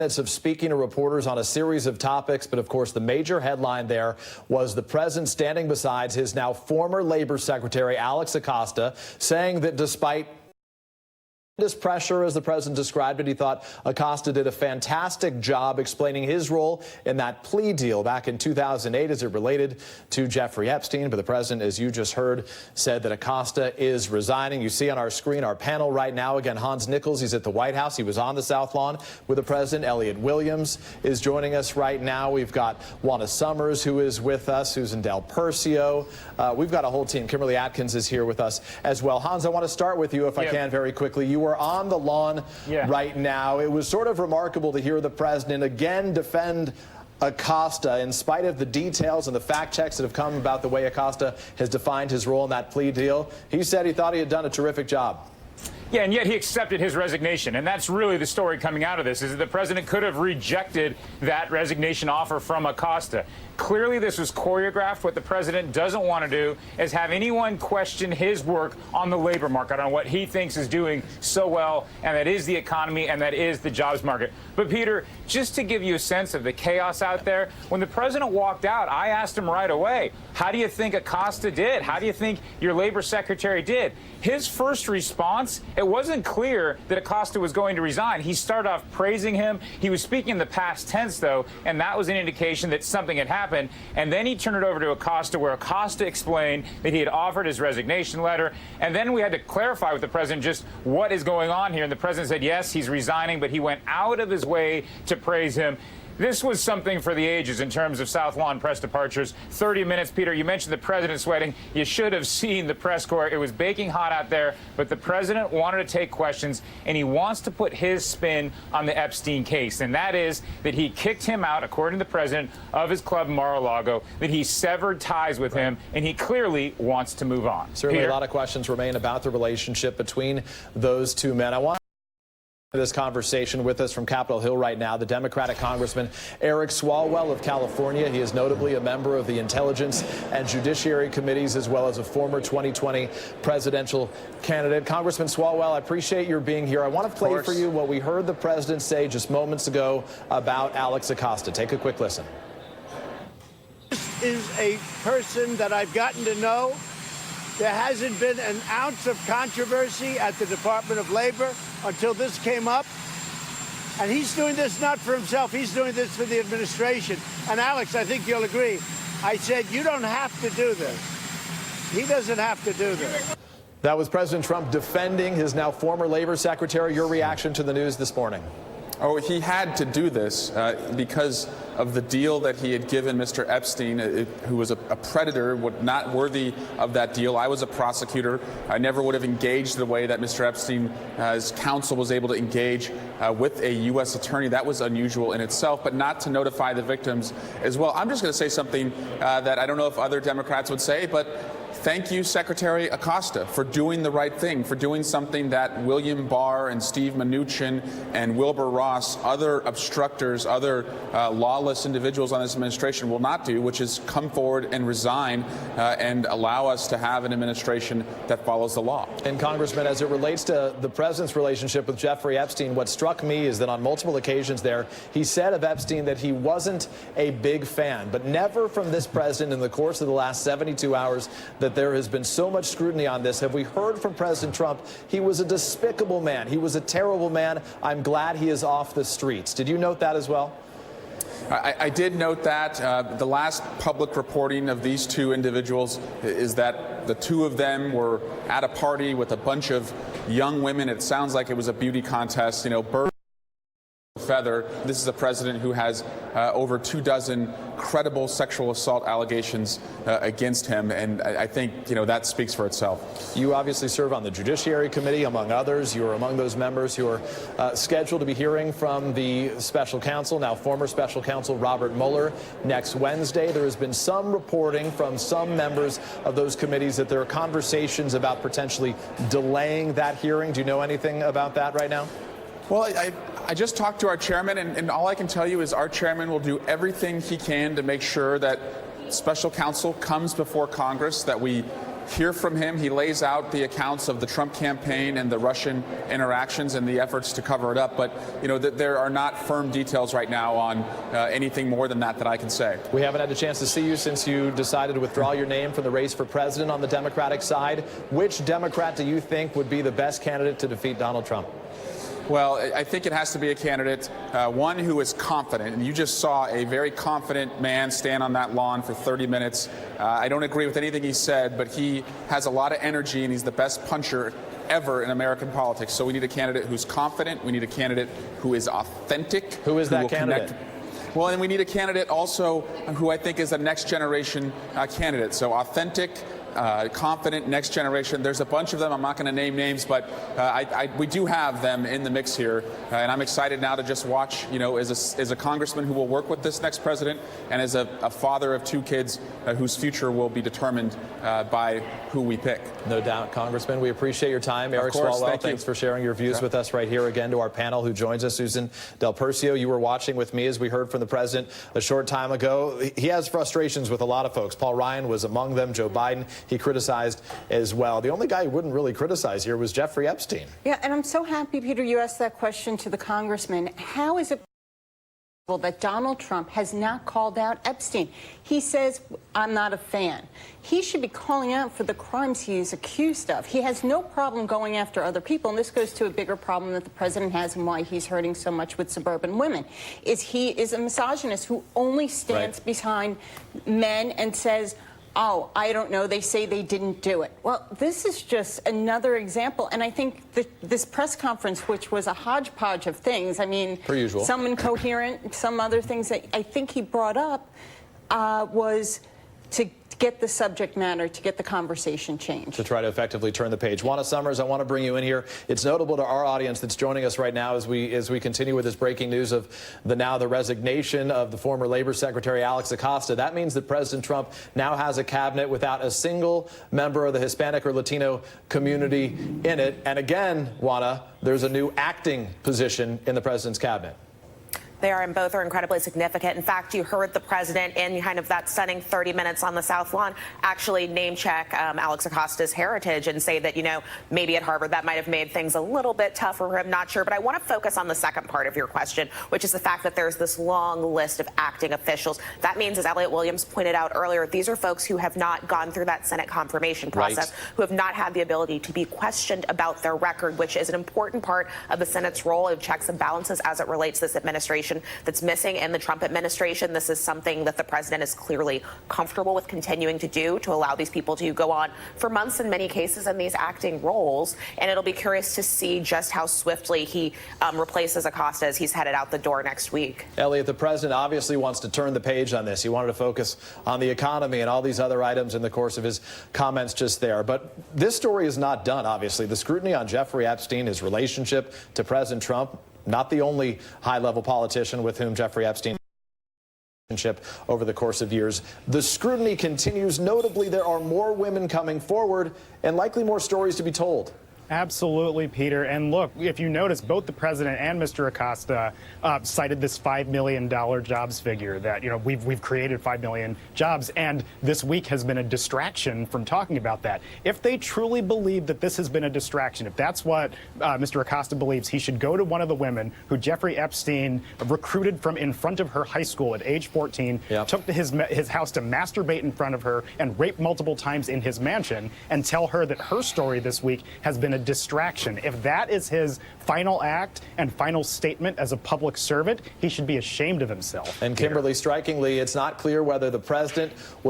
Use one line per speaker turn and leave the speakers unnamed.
Of speaking to reporters on a series of topics, but of course the major headline there was the president standing beside his now former labor secretary Alex Acosta, saying that despite this pressure, as the president described it, he thought Acosta did a fantastic job explaining his role in that plea deal back in 2008 as it related to Jeffrey Epstein. But the president, as you just heard, said that Acosta is resigning. You see on our screen our panel right now. Again, Hans Nichols, he's at the White House. He was on the South Lawn with the president. Elliot Williams is joining us right now. We've got Juana Summers, who is with us, Susan Del Percio. We've got a whole team. Kimberly Atkins is here with us as well. Hans, I want to start with you, if I can, very quickly. You were on the lawn right now. It was sort of remarkable to hear the president again defend Acosta in spite of the details and the fact checks that have come about the way Acosta has defined his role in that plea deal. He said he thought he had done a terrific job.
Yeah, and yet he accepted his resignation. And that's really the story coming out of this, is that the president could have rejected that resignation offer from Acosta. Clearly, this was choreographed. What the president doesn't want to do is have anyone question his work on the labor market, on what he thinks is doing so well, and that is the economy, and that is the jobs market. But, Peter, just to give you a sense of the chaos out there, when the president walked out, I asked him right away, how do you think Acosta did? How do you think your labor secretary did? His first response, it wasn't clear that Acosta was going to resign. He started off praising him. He was speaking in the past tense, though, and that was an indication that something had happened. And then he turned it over to Acosta, where Acosta explained that he had offered his resignation letter. And then we had to clarify with the president just what is going on here. And the president said, yes, he's resigning, but he went out of his way to praise him. This was something for the ages in terms of South Lawn press departures. 30 minutes, Peter. You mentioned the president sweating. You should have seen the press corps. It was baking hot out there, but the president wanted to take questions, and he wants to put his spin on the Epstein case, and that is that he kicked him out, according to the president, of his club Mar-a-Lago, that he severed ties with him, and he clearly wants to move on.
Certainly,
Peter?
a lot of questions remain about the relationship between those two men. I want this conversation with us from Capitol Hill right now, the Democratic Congressman Eric Swalwell of California. He is notably a member of the Intelligence and Judiciary Committees, as well as a former 2020 presidential candidate. Congressman Swalwell, I appreciate your being here. I want to play for you what we heard the president say just moments ago about Alex Acosta. Take a quick listen.
This is a person that I've gotten to know. There hasn't been an ounce of controversy at the Department of Labor until this came up. And he's doing this not for himself. He's doing this for the administration. And, Alex, I think you'll agree. I said, you don't have to do this. He doesn't have to do this.
That was President Trump defending his now former labor secretary. Your reaction to the news this morning?
Oh, he had to do this because of the deal that he had given Mr. Epstein, who was a predator, not worthy of that deal. I was a prosecutor. I never would have engaged the way that Mr. Epstein's counsel was able to engage with a U.S. attorney. That was unusual in itself, but not to notify the victims as well. I'm just going to say something that I don't know if other Democrats would say, but thank you, Secretary Acosta, for doing the right thing, for doing something that William Barr and Steve Mnuchin and Wilbur Ross, other obstructors, other lawless individuals on this administration will not do, which is come forward and resign and allow us to have an administration that follows the law.
And, Congressman, as it relates to the president's relationship with Jeffrey Epstein, what struck me is that on multiple occasions there, he said of Epstein that he wasn't a big fan, but never from this president in the course of the last 72 hours that there has been so much scrutiny on this. Have we heard from President Trump? He was a despicable man. He was a terrible man. I'm glad he is off the streets. Did you note that as well?
I did note that. The last public reporting of these two individuals is that the two of them were at a party with a bunch of young women. It sounds like it was a beauty contest, you know, bird feather. This is a president who has over 24 credible sexual assault allegations against him, and I think, you know, that speaks for itself.
You obviously serve on the Judiciary Committee, among others. You are among those members who are scheduled to be hearing from the special counsel, now former special counsel Robert Mueller, next Wednesday. There has been some reporting from some members of those committees that there are conversations about potentially delaying that hearing. Do you know anything about that right now?
Well, I just talked to our chairman, and all I can tell you is our chairman will do everything he can to make sure that special counsel comes before Congress, that we hear from him. He lays out the accounts of the Trump campaign and the Russian interactions and the efforts to cover it up. But, there are not firm details right now on anything more than that I can say.
We haven't had a chance to see you since you decided to withdraw your name from the race for president on the Democratic side. Which Democrat do you think would be the best candidate to defeat Donald Trump?
Well, I think it has to be a candidate, one who is confident. And you just saw a very confident man stand on that lawn for 30 minutes. I don't agree with anything he said, but he has a lot of energy, and he's the best puncher ever in American politics. So we need a candidate who's confident. We need a candidate who is authentic.
Who is that candidate?
Well, and we need a candidate also who I think is a next generation candidate. So authentic, confident, next generation. There's a bunch of them. I'm not going to name names, but we do have them in the mix here. And I'm excited now to just watch, as a congressman who will work with this next president, and as a father of 2 kids whose future will be determined by who we pick.
No doubt, Congressman. We appreciate your time. Eric Swalwell, thanks for sharing your views with us right here. Again, to our panel who joins us, Susan Del Percio, you were watching with me as we heard from the president a short time ago. He has frustrations with a lot of folks. Paul Ryan was among them. Joe Biden, he criticized as well. The only guy who wouldn't really criticize here was Jeffrey Epstein.
Yeah, and I'm so happy, Peter, you asked that question to the congressman. How is it that Donald Trump has not called out Epstein? He says, I'm not a fan. He should be calling out for the crimes he is accused of. He has no problem going after other people, and this goes to a bigger problem that the president has and why he's hurting so much with suburban women, is he is a misogynist who only stands behind men and says, oh, I don't know, they say they didn't do it. Well, this is just another example, and I think this press conference, which was a hodgepodge of things, I mean,
per usual,
some incoherent, some other things that I think he brought up, was to get the subject matter, to get the conversation changed.
To try to effectively turn the page. Juana Summers, I want to bring you in here. It's notable to our audience that's joining us right now as we continue with this breaking news of the resignation of the former Labor Secretary Alex Acosta. That means that President Trump now has a cabinet without a single member of the Hispanic or Latino community in it. And again, Juana, there's a new acting position in the president's cabinet.
They are, and both are incredibly significant. In fact, you heard the president in kind of that stunning 30 minutes on the South Lawn actually name check Alex Acosta's heritage and say that, maybe at Harvard that might have made things a little bit tougher for him. Not sure. But I want to focus on the second part of your question, which is the fact that there's this long list of acting officials. That means, as Elliott Williams pointed out earlier, these are folks who have not gone through that Senate confirmation process, who have not had the ability to be questioned about their record, which is an important part of the Senate's role of checks and balances as it relates to this administration that's missing in the Trump administration. This is something that the president is clearly comfortable with continuing to do, to allow these people to go on for months in many cases in these acting roles. And it'll be curious to see just how swiftly he replaces Acosta as he's headed out the door next week.
Elliot, the president obviously wants to turn the page on this. He wanted to focus on the economy and all these other items in the course of his comments just there. But this story is not done, obviously. The scrutiny on Jeffrey Epstein, his relationship to President Trump, not the only high-level politician with whom Jeffrey Epstein over the course of years. The scrutiny continues. Notably, there are more women coming forward and likely more stories to be told.
Absolutely, Peter. And look, if you notice, both the president and Mr. Acosta cited this $5 million jobs figure that, we've created 5 million jobs. And this week has been a distraction from talking about that. If they truly believe that this has been a distraction, if that's what Mr. Acosta believes, he should go to one of the women who Jeffrey Epstein recruited from in front of her high school at age 14, took to his house to masturbate in front of her and rape multiple times in his mansion, and tell her that her story this week has been a distraction. If that is his final act and final statement as a public servant, he should be ashamed of himself.
And Kimberly, strikingly, it's not clear whether the president was